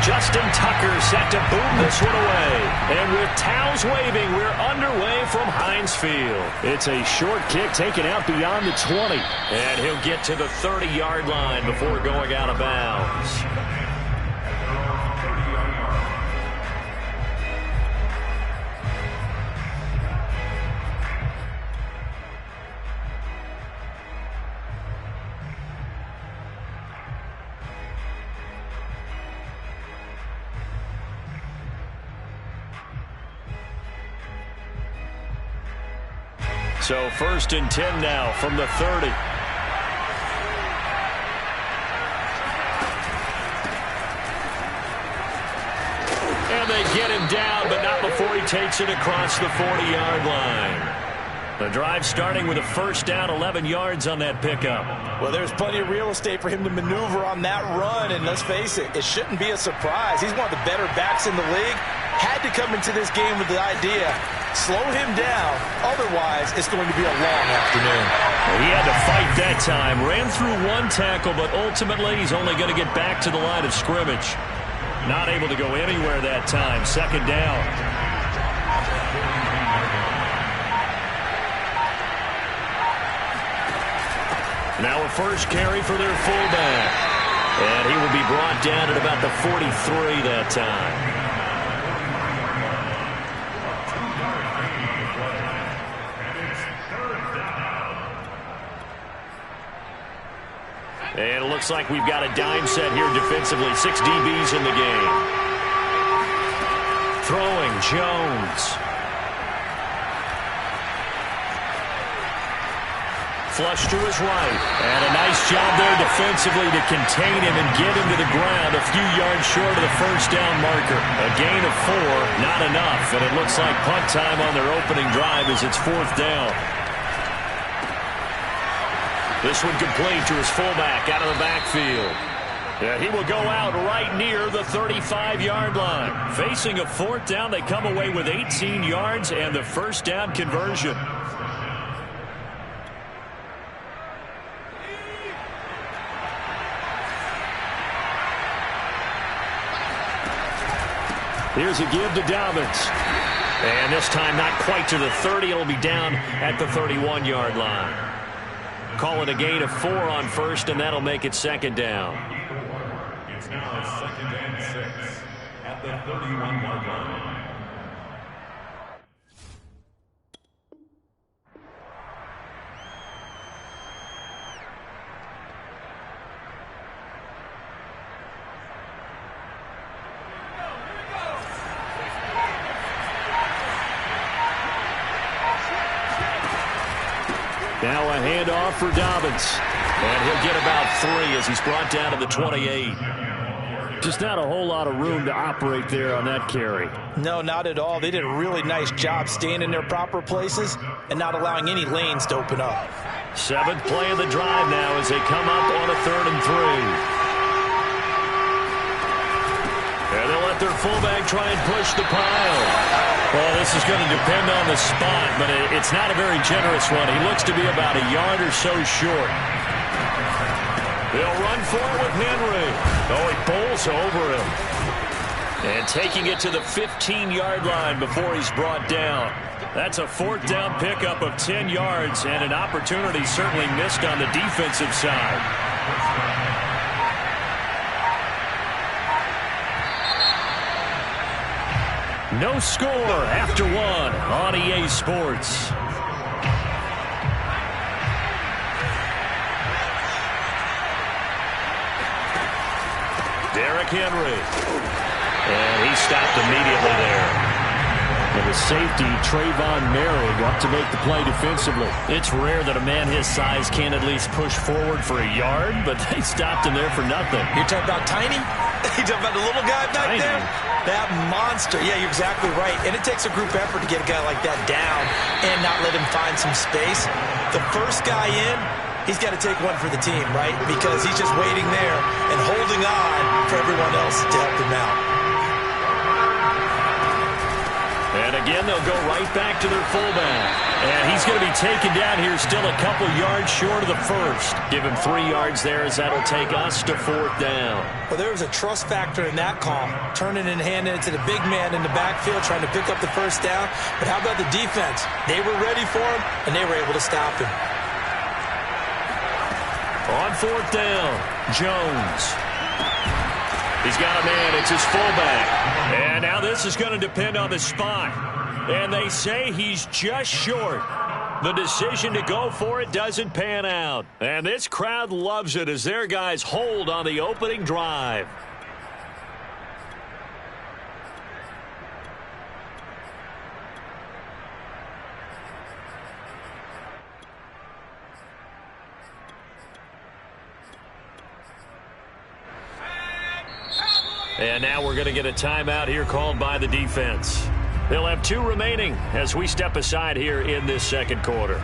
Justin Tucker set to boom this one away. And with towels waving, we're underway from Heinz Field. It's a short kick taken out beyond the 20. And he'll get to the 30-yard line before going out of bounds. So 1st and 10 now from the 30. And they get him down, but not before he takes it across the 40-yard line. The drive starting with a 1st down, 11 yards on that pickup. Well, there's plenty of real estate for him to maneuver on that run, and let's face it, it shouldn't be a surprise. He's one of the better backs in the league. Had to come into this game with the idea, slow him down, otherwise it's going to be a long afternoon. He had to fight that time, ran through one tackle, but ultimately he's only going to get back to the line of scrimmage. Not able to go anywhere that time, 2nd down. Now a 1st carry for their fullback. And he will be brought down at about the 43 that time. And it looks like we've got a dime set here defensively. 6 DBs in the game. Throwing Jones. Flush to his right. And a nice job there defensively to contain him and get him to the ground a few yards short of the 1st down marker. A gain of 4, not enough. And it looks like punt time on their opening drive as it's 4th down. This one complete to his fullback out of the backfield. And he will go out right near the 35-yard line. Facing a 4th down, they come away with 18 yards and the 1st down conversion. Here's a give to Dobbins. And this time not quite to the 30. It'll be down at the 31-yard line. Call it a gain of 4 on 1st, and that'll make it 2nd down. It's now 2nd and 6 at the 31-yard line. Now a handoff for Dobbins. And he'll get about 3 as he's brought down to the 28. Just not a whole lot of room to operate there on that carry. No, not at all. They did a really nice job staying in their proper places and not allowing any lanes to open up. 7th play of the drive now as they come up on a 3rd and 3. And they'll let their fullback try and push the pile. Well, this is going to depend on the spot, but it's not a very generous one. He looks to be about a yard or so short. They'll run for it with Henry. Oh, he bowls over him. And taking it to the 15-yard line before he's brought down. That's a 4th down pickup of 10 yards and an opportunity certainly missed on the defensive side. No score after 1 on EA Sports. Derrick Henry. And he stopped immediately there. And the safety, Trayvon Merrick, up to make the play defensively. It's rare that a man his size can at least push forward for a yard, but they stopped him there for nothing. You're talking about tiny? You're talking about the little guy back there? That monster. Yeah, you're exactly right. And it takes a group effort to get a guy like that down and not let him find some space. The first guy in, he's got to take one for the team, right? Because he's just waiting there and holding on for everyone else to help him out. And again, they'll go right back to their fullback. And he's going to be taken down here still a couple yards short of the first. Give him 3 yards there as that'll take us to 4th down. Well, there was a trust factor in that call. Turning and handing it to the big man in the backfield, trying to pick up the first down. But how about the defense? They were ready for him, and they were able to stop him. On 4th down, Jones. He's got a man. It's his fullback. And now this is going to depend on the spot. And they say he's just short. The decision to go for it doesn't pan out. And this crowd loves it as their guys hold on the opening drive. And now we're going to get a timeout here called by the defense. They'll have 2 remaining as we step aside here in this second quarter.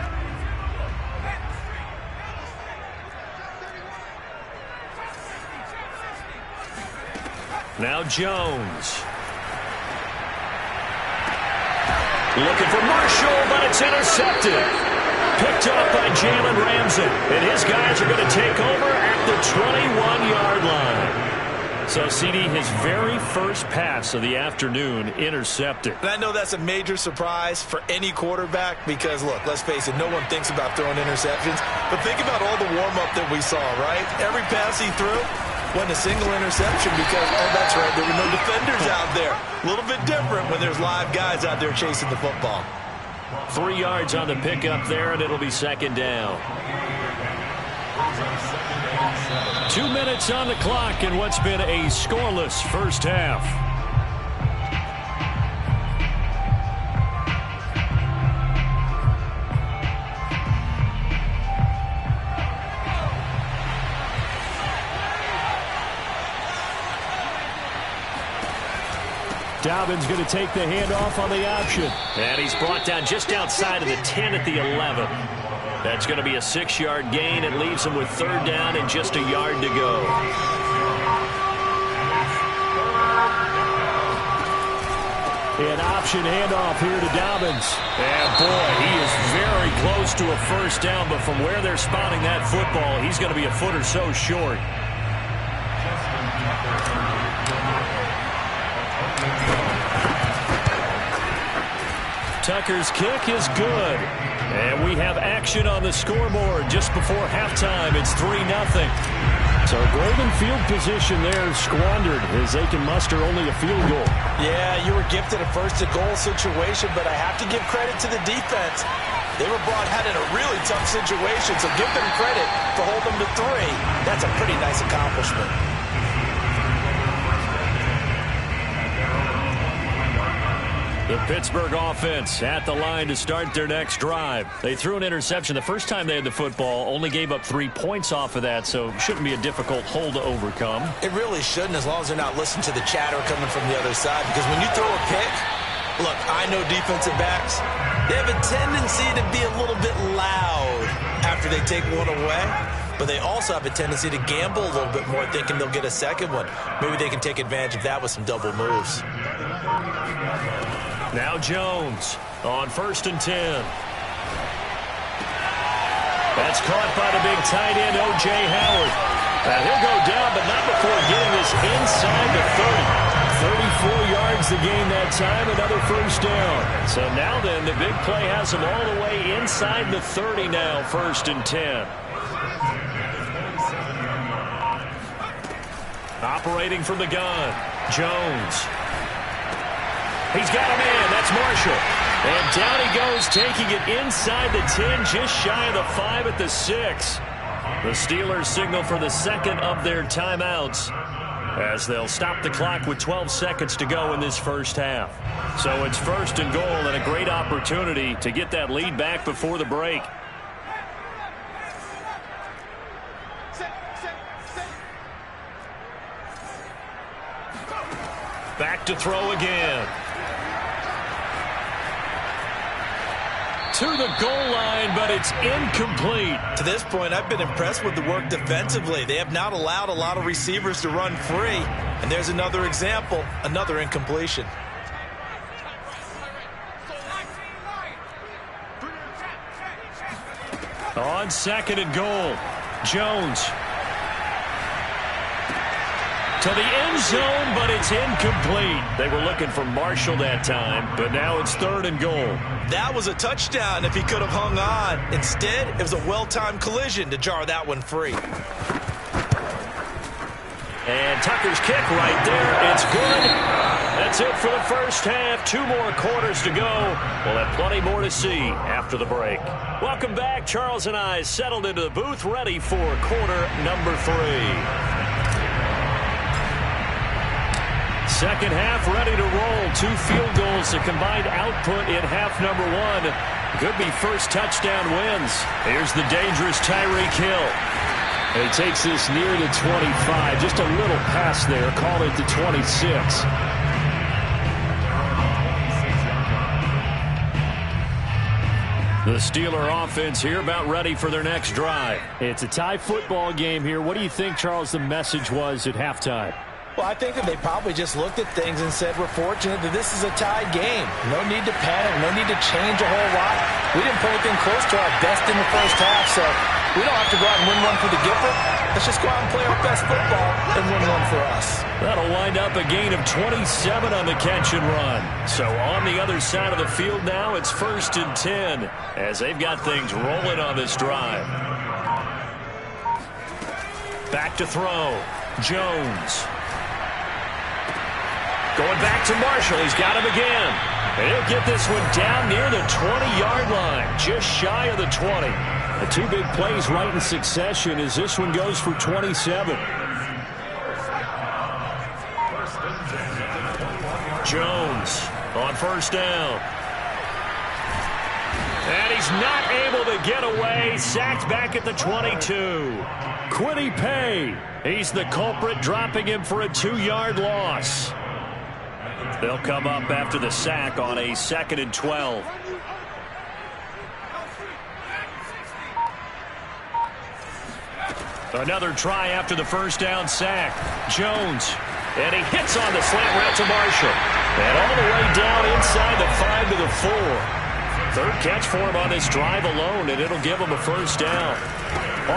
Now Jones. Looking for Marshall, but it's intercepted. Picked up by Jalen Ramsey. And his guys are going to take over at the 21-yard line. So, CD, his very first pass of the afternoon intercepted. And I know that's a major surprise for any quarterback because, look, let's face it, no one thinks about throwing interceptions. But think about all the warm-up that we saw, right? Every pass he threw wasn't a single interception because, oh, that's right, there were no defenders out there. A little bit different when there's live guys out there chasing the football. 3 yards on the pickup there, and it'll be 2nd down. 2 minutes on the clock in what's been a scoreless first half. Dobbins going to take the handoff on the option. And he's brought down just outside of the 10 at the 11. That's going to be a 6-yard gain. It leaves him with 3rd down and just a yard to go. An option handoff here to Dobbins. And boy, he is very close to a first down, but from where they're spotting that football, he's going to be a foot or so short. Tucker's kick is good. And we have action on the scoreboard just before halftime. It's 3-0. So golden field position there squandered as they can muster only a field goal. Yeah, you were gifted a first-to-goal situation, but I have to give credit to the defense. They were brought out in a really tough situation, so give them credit for holding them to 3. That's a pretty nice accomplishment. The Pittsburgh offense at the line to start their next drive. They threw an interception the first time they had the football, only gave up 3 points off of that, so shouldn't be a difficult hole to overcome. It really shouldn't, as long as they're not listening to the chatter coming from the other side, because when you throw a pick, look, I know defensive backs, they have a tendency to be a little bit loud after they take one away, but they also have a tendency to gamble a little bit more, thinking they'll get a second one. Maybe they can take advantage of that with some double moves. Now Jones on 1st and 10. That's caught by the big tight end, O.J. Howard. Now he'll go down, but not before getting this inside the 30. 34 yards the gain that time, another first down. So now then, the big play has him all the way inside the 30 now, 1st and 10. Operating from the gun, Jones. He's got a man. That's Marshall. And down he goes, taking it inside the 10, just shy of the 5 at the 6. The Steelers signal for the second of their timeouts as they'll stop the clock with 12 seconds to go in this first half. So it's 1st and goal and a great opportunity to get that lead back before the break. Back to throw again. To the goal line, but it's incomplete. To this point, I've been impressed with the work defensively. They have not allowed a lot of receivers to run free. And there's another example, another incompletion. On 2nd and goal, Jones. To the end zone, but it's incomplete. They were looking for Marshall that time, but now it's 3rd and goal. That was a touchdown if he could have hung on. Instead, it was a well-timed collision to jar that one free. And Tucker's kick right there. It's good. That's it for the first half. 2 more quarters to go. We'll have plenty more to see after the break. Welcome back. Charles and I settled into the booth, ready for quarter number 3. Second half ready to roll. 2 field goals, the combined output in half number 1. Could be first touchdown wins. Here's the dangerous Tyreek Hill. He takes this near the 25. Just a little pass there. Call it the 26. The Steeler offense here about ready for their next drive. It's a tie football game here. What do you think, Charles, the message was at halftime? Well, I think that they probably just looked at things and said, we're fortunate that this is a tied game. No need to panic. No need to change a whole lot. We didn't play anything close to our best in the first half, so we don't have to go out and win one for the Gipper. Let's just go out and play our best football and win one for us. That'll wind up a gain of 27 on the catch and run. So on the other side of the field now, it's 1st and 10 as they've got things rolling on this drive. Back to throw. Jones. Going back to Marshall. He's got him again. And he'll get this one down near the 20-yard line, just shy of the 20. The 2 big plays right in succession as this one goes for 27. Jones on 1st down. And he's not able to get away. Sacked back at the 22. Kwity Paye. He's the culprit, dropping him for a 2-yard loss. They'll come up after the sack on a 2nd and 12. Another try after the first down sack. Jones. And he hits on the slant route to Marshall. And all the way down inside the 5 to the 4. 3rd catch for him on this drive alone, and it'll give him a first down.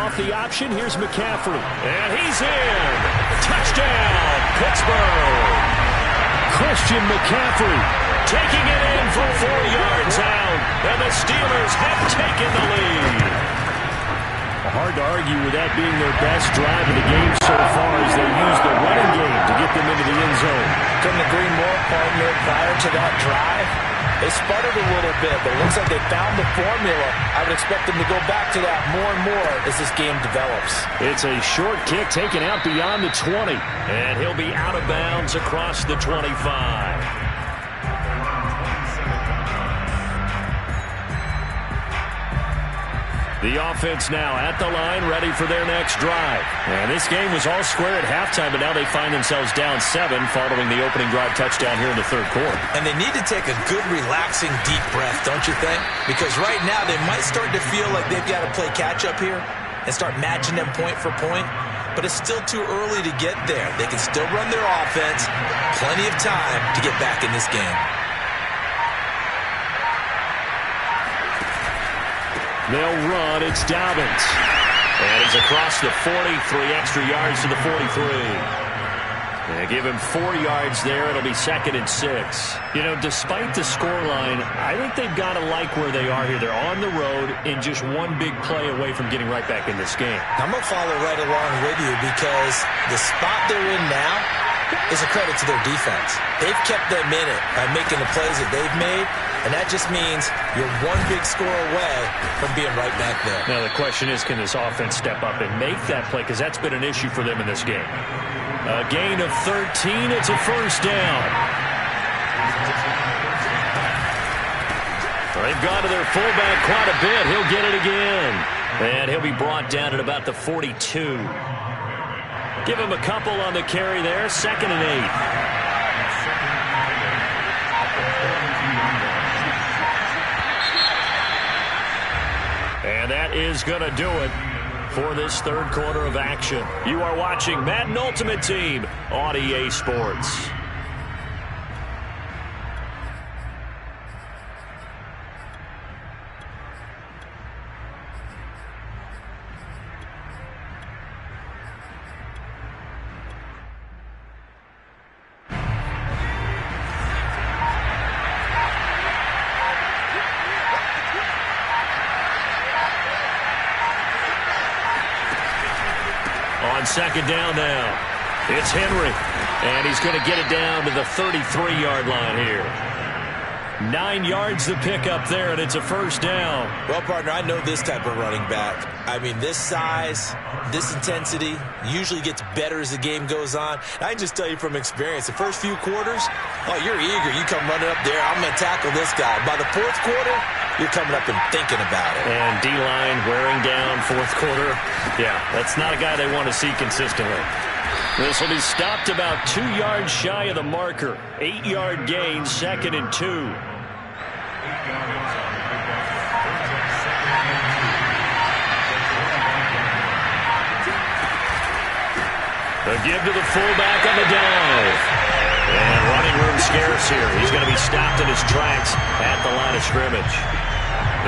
Off the option, here's McCaffrey. And he's in. Touchdown, Pittsburgh. Christian McCaffrey taking it in for 4 yards out. And the Steelers have taken the lead. Hard to argue with that being their best drive of the game so far as they use the running game to get them into the end zone. Couldn't agree more, partner. Prior to that drive, they sputtered a little bit, but it looks like they found the formula. I would expect them to go back to that more and more as this game develops. It's a short kick taken out beyond the 20, and he'll be out of bounds across the 25. The offense now at the line, ready for their next drive. And this game was all square at halftime, but now they find themselves down 7 following the opening drive touchdown here in the 3rd quarter. And they need to take a good, relaxing, deep breath, don't you think? Because right now they might start to feel like they've got to play catch-up here and start matching them point for point. But it's still too early to get there. They can still run their offense. Plenty of time to get back in this game. They'll run. It's Dobbins. And he's across the 40, 3 extra yards to the 43. They give him 4 yards there. It'll be 2nd and 6. You know, despite the scoreline, I think they've got to like where they are here. They're on the road and just one big play away from getting right back in this game. I'm going to follow right along with you because the spot they're in now is a credit to their defense. They've kept them in it by making the plays that they've made. And that just means you're one big score away from being right back there. Now the question is, can this offense step up and make that play? Because that's been an issue for them in this game. A gain of 13. It's a first down. They've gone to their fullback quite a bit. He'll get it again. And he'll be brought down at about the 42. Give him a couple on the carry there. 2nd and 8. And that is going to do it for this 3rd quarter of action. You are watching Madden Ultimate Team on EA Sports. second down now. It's Henry, and he's going to get it down to the 33-yard line here. 9 yards to pick up there, and it's a first down. Well, partner, I know this type of running back. I mean, this size, this intensity usually gets better as the game goes on. I can just tell you from experience, the first few quarters, oh, you're eager. You come running up there, I'm going to tackle this guy. By the fourth quarter, you're coming up and thinking about it. And D-line wearing down fourth quarter. Yeah, that's not a guy they want to see consistently. This will be stopped about 2 yards shy of the marker. 8-yard gain, 2nd and 2. The give to the fullback on the dive. And running room scarce here. He's going to be stopped in his tracks at the line of scrimmage.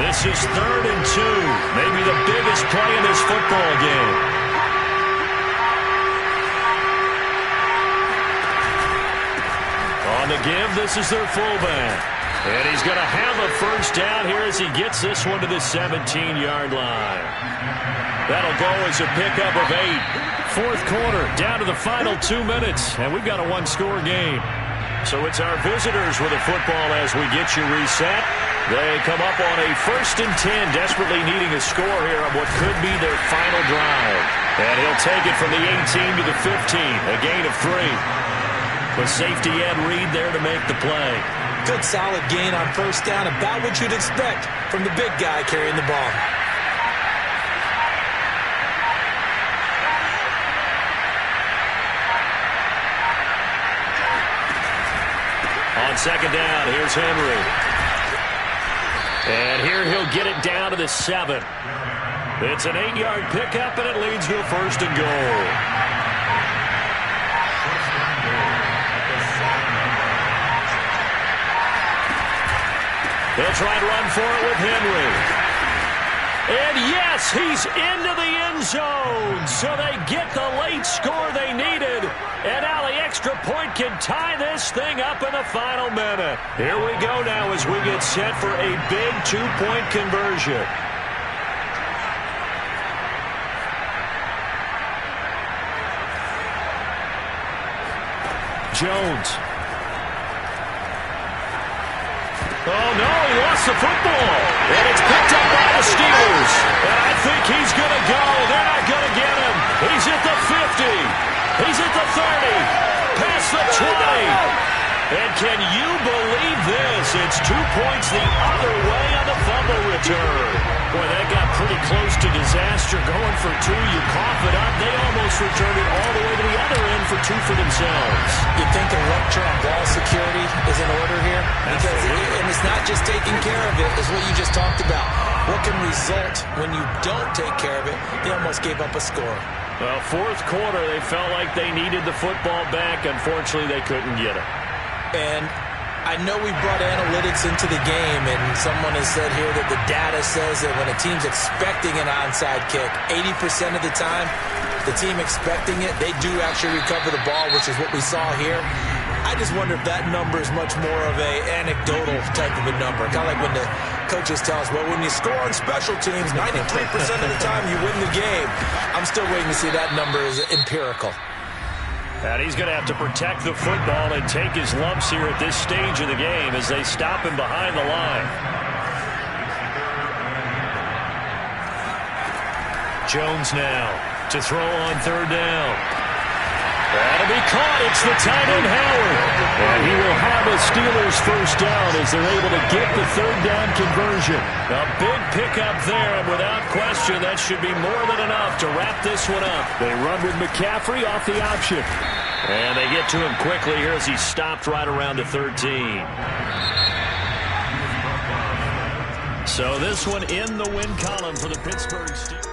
This is 3rd and 2. Maybe the biggest play in this football game. On the give, this is their fullback. And he's going to have a first down here as he gets this one to the 17-yard line. That'll go as a pickup of 8. Fourth quarter, down to the final 2 minutes, and we've got a one-score game. So it's our visitors with the football as we get you reset. They come up on a 1st and 10, desperately needing a score here on what could be their final drive. And he'll take it from the 18 to the 15, a gain of 3. With safety Ed Reed there to make the play. Good solid gain on first down, about what you'd expect from the big guy carrying the ball. On second down, here's Henry. And here he'll get it down to the 7. It's an 8-yard pickup, and it leads to a 1st and goal. They'll try to run for it with Henry. And yes, he's into the end zone. So they get the late score they needed. And now the extra point can tie this thing up in the final minute. Here we go now as we get set for a big 2-point conversion. Jones. Oh, no, he lost the football. And it's picked up by the Steelers. And I think he's going to go. They're not going to get him. He's at the 50. He's at the 30. Past the 20. And can you believe this? It's 2 points the other way on the fumble return. Boy, that got pretty close to disaster. Going for 2, you cough it up. They almost returned it all the way to the other end for 2 for themselves. You think a rupture on ball security is in order here? And it's not just taking care of it. It's what you just talked about. What can result when you don't take care of it? They almost gave up a score. Well, fourth quarter, they felt like they needed the football back. Unfortunately, they couldn't get it. And I know we brought analytics into the game, and someone has said here that the data says that when a team's expecting an onside kick, 80% of the time, the team expecting it, they do actually recover the ball, which is what we saw here. I just wonder if that number is much more of a anecdotal type of a number. Kind of like when the coaches tell us, well, when you score on special teams, 93% of the time you win the game. I'm still waiting to see that number is empirical. And he's going to have to protect the football and take his lumps here at this stage of the game as they stop him behind the line. Jones now to throw on third down. That'll be caught. It's the tight end, Howard. And he will have a Steelers first down as they're able to get the third down conversion. A big pickup there, and without question, that should be more than enough to wrap this one up. They run with McCaffrey off the option. And they get to him quickly here as he stopped right around the 13. So this one in the win column for the Pittsburgh Steelers.